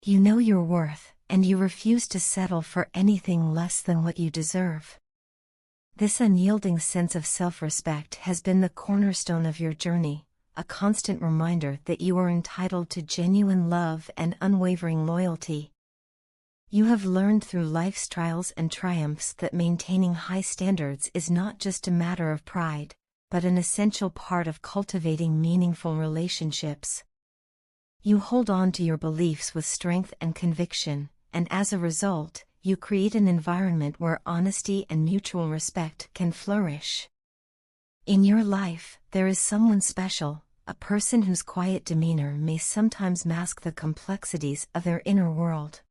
You know your worth, and you refuse to settle for anything less than what you deserve. This unyielding sense of self-respect has been the cornerstone of your journey, a constant reminder that you are entitled to genuine love and unwavering loyalty. You have learned through life's trials and triumphs that maintaining high standards is not just a matter of pride, but an essential part of cultivating meaningful relationships. You hold on to your beliefs with strength and conviction, and as a result, you create an environment where honesty and mutual respect can flourish. In your life, there is someone special, a person whose quiet demeanor may sometimes mask the complexities of their inner world.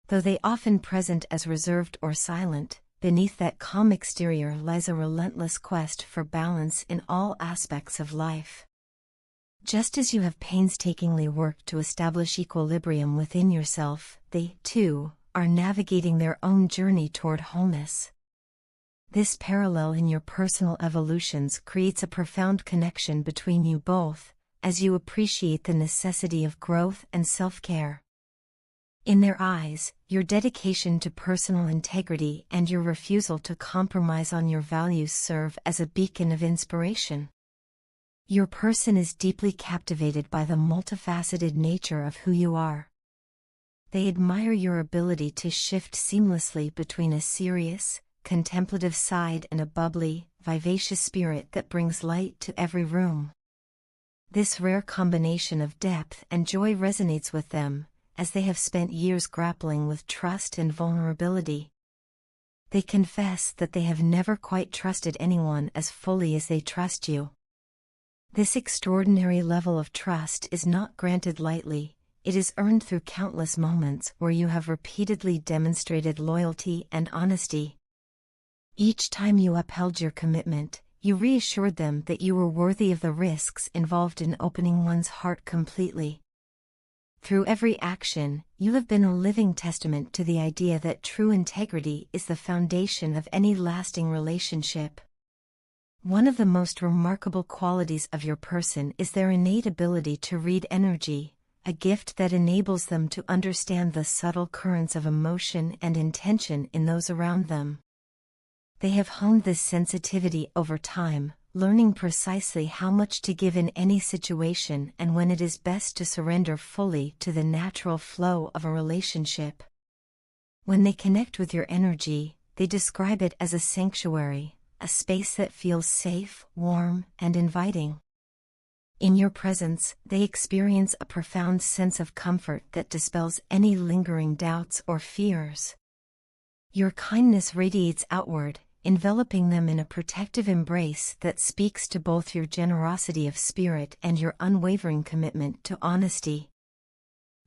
Though they often present as reserved or silent, beneath that calm exterior lies a relentless quest for balance in all aspects of life. Just as you have painstakingly worked to establish equilibrium within yourself, they, too, are navigating their own journey toward wholeness. This parallel in your personal evolutions creates a profound connection between you both, as you appreciate the necessity of growth and self-care. In their eyes, your dedication to personal integrity and your refusal to compromise on your values serve as a beacon of inspiration. Your person is deeply captivated by the multifaceted nature of who you are. They admire your ability to shift seamlessly between a serious, contemplative side and a bubbly, vivacious spirit that brings light to every room. This rare combination of depth and joy resonates with them, as they have spent years grappling with trust and vulnerability. They confess that they have never quite trusted anyone as fully as they trust you. This extraordinary level of trust is not granted lightly. It is earned through countless moments where you have repeatedly demonstrated loyalty and honesty. Each time you upheld your commitment, you reassured them that you were worthy of the risks involved in opening one's heart completely. Through every action, you have been a living testament to the idea that true integrity is the foundation of any lasting relationship. One of the most remarkable qualities of your person is their innate ability to read energy, a gift that enables them to understand the subtle currents of emotion and intention in those around them. They have honed this sensitivity over time, learning precisely how much to give in any situation and when it is best to surrender fully to the natural flow of a relationship. When they connect with your energy, they describe it as a sanctuary, a space that feels safe, warm, and inviting. In your presence, they experience a profound sense of comfort that dispels any lingering doubts or fears. Your kindness radiates outward, enveloping them in a protective embrace that speaks to both your generosity of spirit and your unwavering commitment to honesty.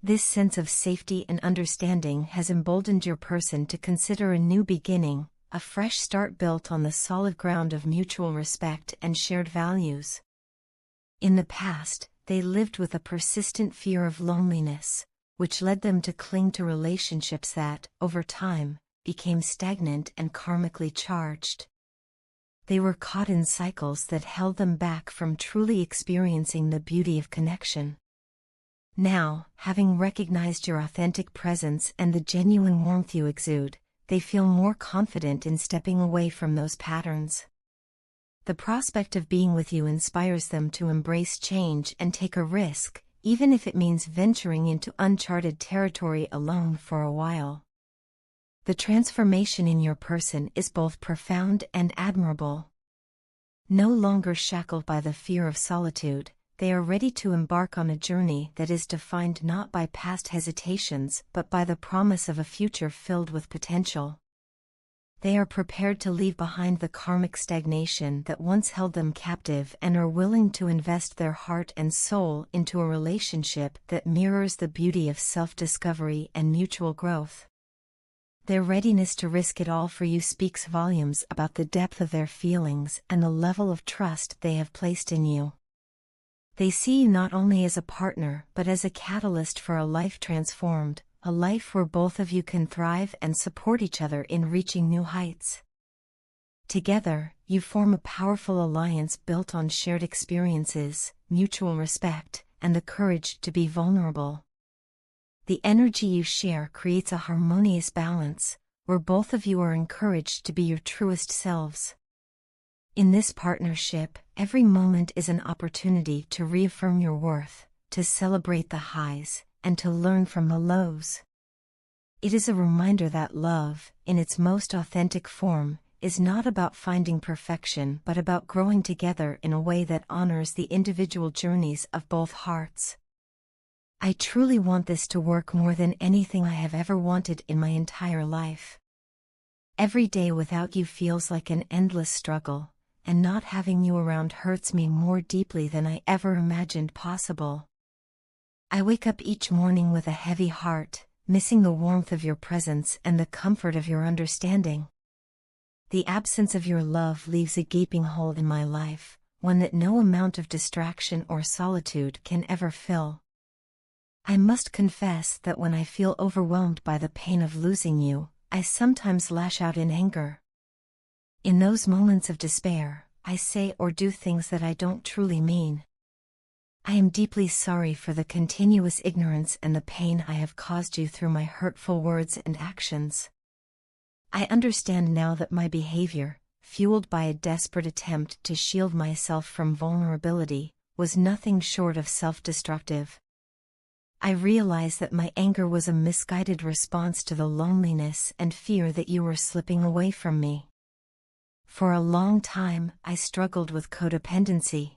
This sense of safety and understanding has emboldened your person to consider a new beginning, a fresh start built on the solid ground of mutual respect and shared values. In the past, they lived with a persistent fear of loneliness, which led them to cling to relationships that, over time, became stagnant and karmically charged. They were caught in cycles that held them back from truly experiencing the beauty of connection. Now, having recognized your authentic presence and the genuine warmth you exude, they feel more confident in stepping away from those patterns. The prospect of being with you inspires them to embrace change and take a risk, even if it means venturing into uncharted territory alone for a while. The transformation in your person is both profound and admirable. No longer shackled by the fear of solitude, they are ready to embark on a journey that is defined not by past hesitations but by the promise of a future filled with potential. They are prepared to leave behind the karmic stagnation that once held them captive and are willing to invest their heart and soul into a relationship that mirrors the beauty of self-discovery and mutual growth. Their readiness to risk it all for you speaks volumes about the depth of their feelings and the level of trust they have placed in you. They see you not only as a partner but as a catalyst for a life transformed, a life where both of you can thrive and support each other in reaching new heights. Together, you form a powerful alliance built on shared experiences, mutual respect, and the courage to be vulnerable. The energy you share creates a harmonious balance, where both of you are encouraged to be your truest selves. In this partnership, every moment is an opportunity to reaffirm your worth, to celebrate the highs, and to learn from the lows. It is a reminder that love, in its most authentic form, is not about finding perfection but about growing together in a way that honors the individual journeys of both hearts. I truly want this to work more than anything I have ever wanted in my entire life. Every day without you feels like an endless struggle, and not having you around hurts me more deeply than I ever imagined possible. I wake up each morning with a heavy heart, missing the warmth of your presence and the comfort of your understanding. The absence of your love leaves a gaping hole in my life, one that no amount of distraction or solitude can ever fill. I must confess that when I feel overwhelmed by the pain of losing you, I sometimes lash out in anger. In those moments of despair, I say or do things that I don't truly mean. I am deeply sorry for the continuous ignorance and the pain I have caused you through my hurtful words and actions. I understand now that my behavior, fueled by a desperate attempt to shield myself from vulnerability, was nothing short of self-destructive. I realize that my anger was a misguided response to the loneliness and fear that you were slipping away from me. For a long time, I struggled with codependency.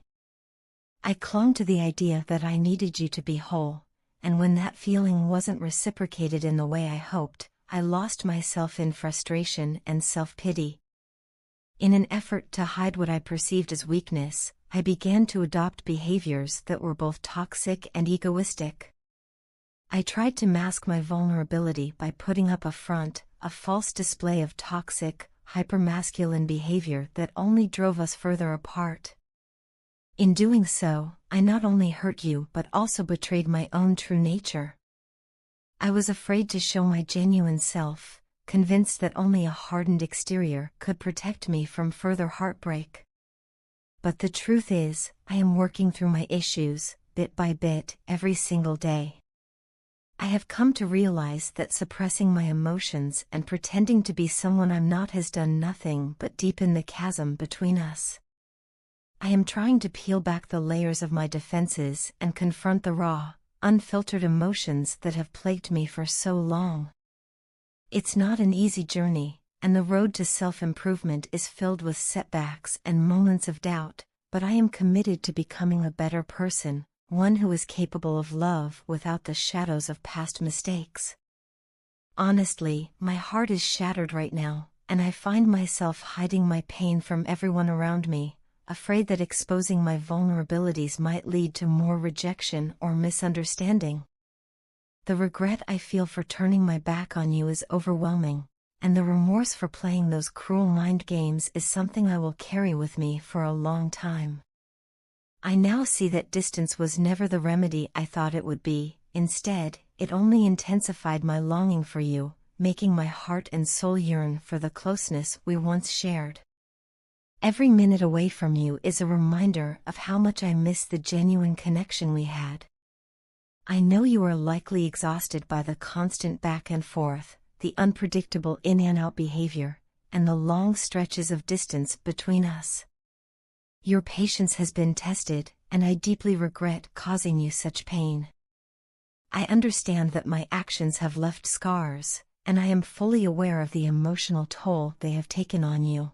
I clung to the idea that I needed you to be whole, and when that feeling wasn't reciprocated in the way I hoped, I lost myself in frustration and self-pity. In an effort to hide what I perceived as weakness, I began to adopt behaviors that were both toxic and egoistic. I tried to mask my vulnerability by putting up a front, a false display of toxic, hypermasculine behavior that only drove us further apart. In doing so, I not only hurt you but also betrayed my own true nature. I was afraid to show my genuine self, convinced that only a hardened exterior could protect me from further heartbreak. But the truth is, I am working through my issues, bit by bit, every single day. I have come to realize that suppressing my emotions and pretending to be someone I'm not has done nothing but deepen the chasm between us. I am trying to peel back the layers of my defenses and confront the raw, unfiltered emotions that have plagued me for so long. It's not an easy journey, and the road to self-improvement is filled with setbacks and moments of doubt, but I am committed to becoming a better person, one who is capable of love without the shadows of past mistakes. Honestly, my heart is shattered right now, and I find myself hiding my pain from everyone around me, afraid that exposing my vulnerabilities might lead to more rejection or misunderstanding. The regret I feel for turning my back on you is overwhelming, and the remorse for playing those cruel mind games is something I will carry with me for a long time. I now see that distance was never the remedy I thought it would be. Instead, it only intensified my longing for you, making my heart and soul yearn for the closeness we once shared. Every minute away from you is a reminder of how much I miss the genuine connection we had. I know you are likely exhausted by the constant back and forth, the unpredictable in and out behavior, and the long stretches of distance between us. Your patience has been tested, and I deeply regret causing you such pain. I understand that my actions have left scars, and I am fully aware of the emotional toll they have taken on you.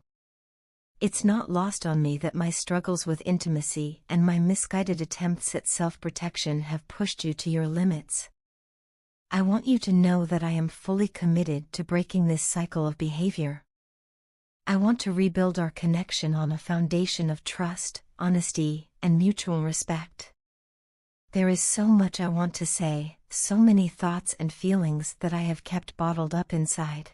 It's not lost on me that my struggles with intimacy and my misguided attempts at self-protection have pushed you to your limits. I want you to know that I am fully committed to breaking this cycle of behavior. I want to rebuild our connection on a foundation of trust, honesty, and mutual respect. There is so much I want to say, so many thoughts and feelings that I have kept bottled up inside.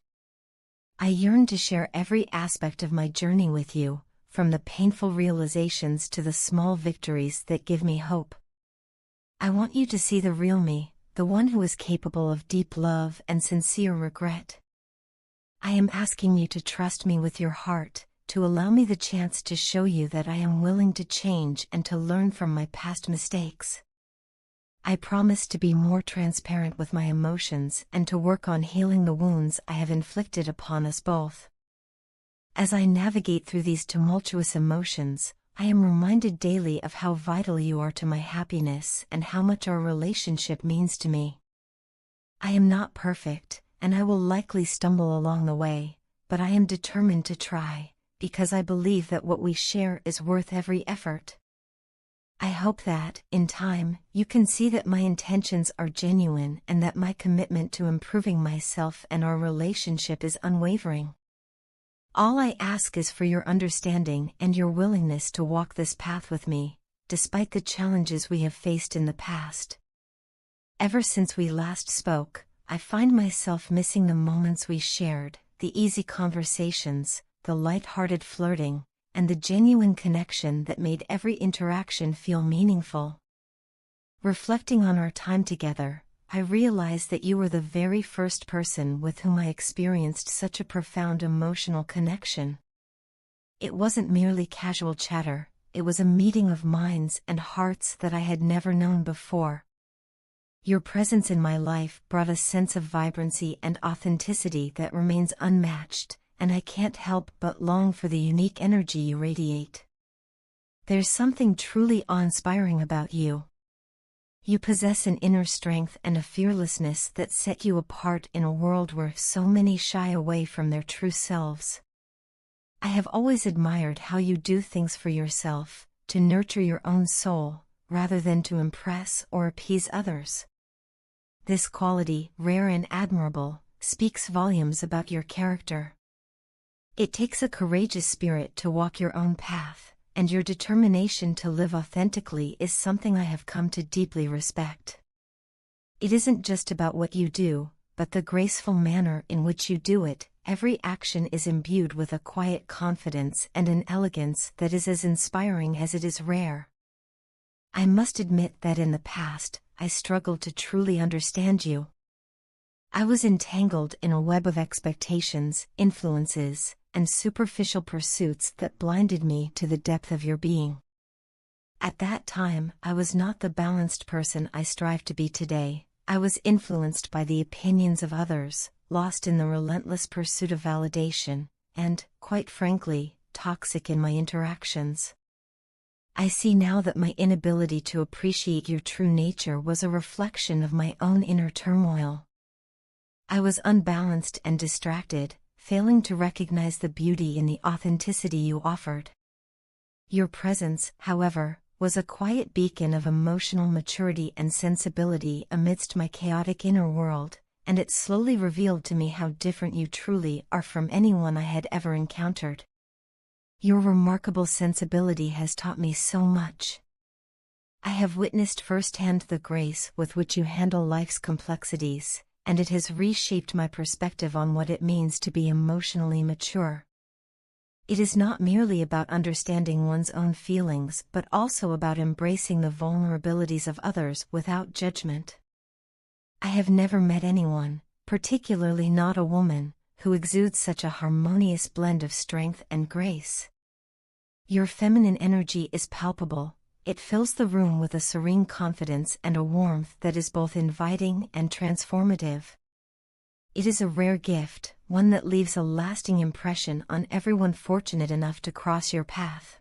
I yearn to share every aspect of my journey with you, from the painful realizations to the small victories that give me hope. I want you to see the real me, the one who is capable of deep love and sincere regret. I am asking you to trust me with your heart, to allow me the chance to show you that I am willing to change and to learn from my past mistakes. I promise to be more transparent with my emotions and to work on healing the wounds I have inflicted upon us both. As I navigate through these tumultuous emotions, I am reminded daily of how vital you are to my happiness and how much our relationship means to me. I am not perfect, and I will likely stumble along the way, but I am determined to try, because I believe that what we share is worth every effort. I hope that, in time, you can see that my intentions are genuine and that my commitment to improving myself and our relationship is unwavering. All I ask is for your understanding and your willingness to walk this path with me, despite the challenges we have faced in the past. Ever since we last spoke, I find myself missing the moments we shared, the easy conversations, the light-hearted flirting, and the genuine connection that made every interaction feel meaningful. Reflecting on our time together, I realized that you were the very first person with whom I experienced such a profound emotional connection. It wasn't merely casual chatter, it was a meeting of minds and hearts that I had never known before. Your presence in my life brought a sense of vibrancy and authenticity that remains unmatched, and I can't help but long for the unique energy you radiate. There's something truly awe-inspiring about you. You possess an inner strength and a fearlessness that set you apart in a world where so many shy away from their true selves. I have always admired how you do things for yourself, to nurture your own soul, rather than to impress or appease others. This quality, rare and admirable, speaks volumes about your character. It takes a courageous spirit to walk your own path, and your determination to live authentically is something I have come to deeply respect. It isn't just about what you do, but the graceful manner in which you do it. Every action is imbued with a quiet confidence and an elegance that is as inspiring as it is rare. I must admit that in the past, I struggled to truly understand you. I was entangled in a web of expectations, influences, and superficial pursuits that blinded me to the depth of your being. At that time, I was not the balanced person I strive to be today. I was influenced by the opinions of others, lost in the relentless pursuit of validation, and, quite frankly, toxic in my interactions. I see now that my inability to appreciate your true nature was a reflection of my own inner turmoil. I was unbalanced and distracted, failing to recognize the beauty in the authenticity you offered. Your presence, however, was a quiet beacon of emotional maturity and sensibility amidst my chaotic inner world, and it slowly revealed to me how different you truly are from anyone I had ever encountered. Your remarkable sensibility has taught me so much. I have witnessed firsthand the grace with which you handle life's complexities, and it has reshaped my perspective on what it means to be emotionally mature. It is not merely about understanding one's own feelings but also about embracing the vulnerabilities of others without judgment. I have never met anyone, particularly not a woman, who exudes such a harmonious blend of strength and grace. Your feminine energy is palpable. It fills the room with a serene confidence and a warmth that is both inviting and transformative. It is a rare gift, one that leaves a lasting impression on everyone fortunate enough to cross your path.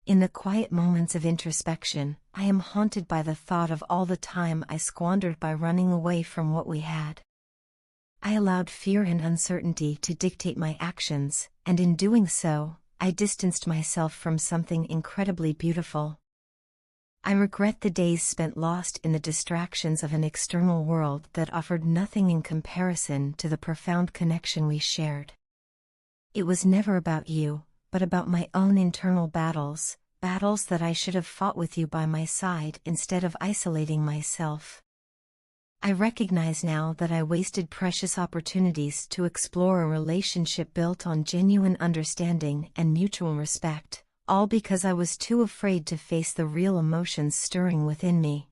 In the quiet moments of introspection, I am haunted by the thought of all the time I squandered by running away from what we had. I allowed fear and uncertainty to dictate my actions, and in doing so, I distanced myself from something incredibly beautiful. I regret the days spent lost in the distractions of an external world that offered nothing in comparison to the profound connection we shared. It was never about you, but about my own internal battles that I should have fought with you by my side instead of isolating myself. I recognize now that I wasted precious opportunities to explore a relationship built on genuine understanding and mutual respect, all because I was too afraid to face the real emotions stirring within me.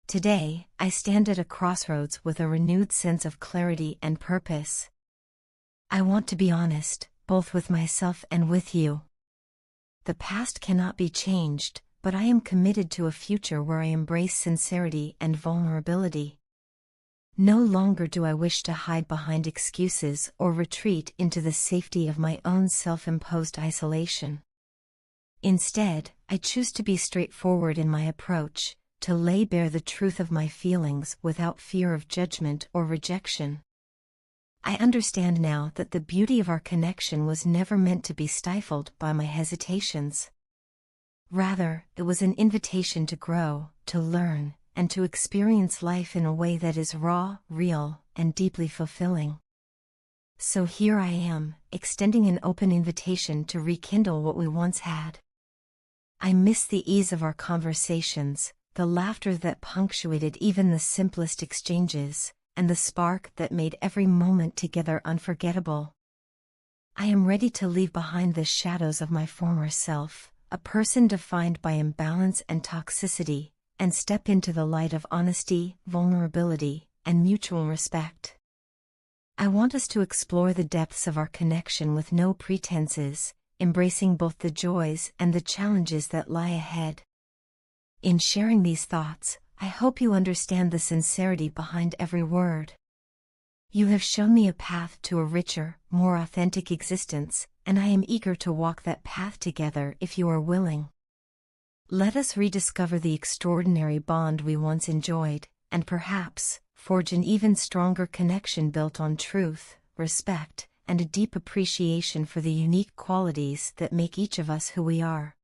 Today, I stand at a crossroads with a renewed sense of clarity and purpose. I want to be honest, both with myself and with you. The past cannot be changed, but I am committed to a future where I embrace sincerity and vulnerability. No longer do I wish to hide behind excuses or retreat into the safety of my own self-imposed isolation. Instead, I choose to be straightforward in my approach, to lay bare the truth of my feelings without fear of judgment or rejection. I understand now that the beauty of our connection was never meant to be stifled by my hesitations. Rather, it was an invitation to grow, to learn, and to experience life in a way that is raw, real, and deeply fulfilling. So here I am, extending an open invitation to rekindle what we once had. I miss the ease of our conversations, the laughter that punctuated even the simplest exchanges, and the spark that made every moment together unforgettable. I am ready to leave behind the shadows of my former self, a person defined by imbalance and toxicity, and step into the light of honesty, vulnerability, and mutual respect. I want us to explore the depths of our connection with no pretenses, embracing both the joys and the challenges that lie ahead. In sharing these thoughts, I hope you understand the sincerity behind every word. You have shown me a path to a richer, more authentic existence, and I am eager to walk that path together if you are willing. Let us rediscover the extraordinary bond we once enjoyed, and perhaps forge an even stronger connection built on truth, respect, and a deep appreciation for the unique qualities that make each of us who we are.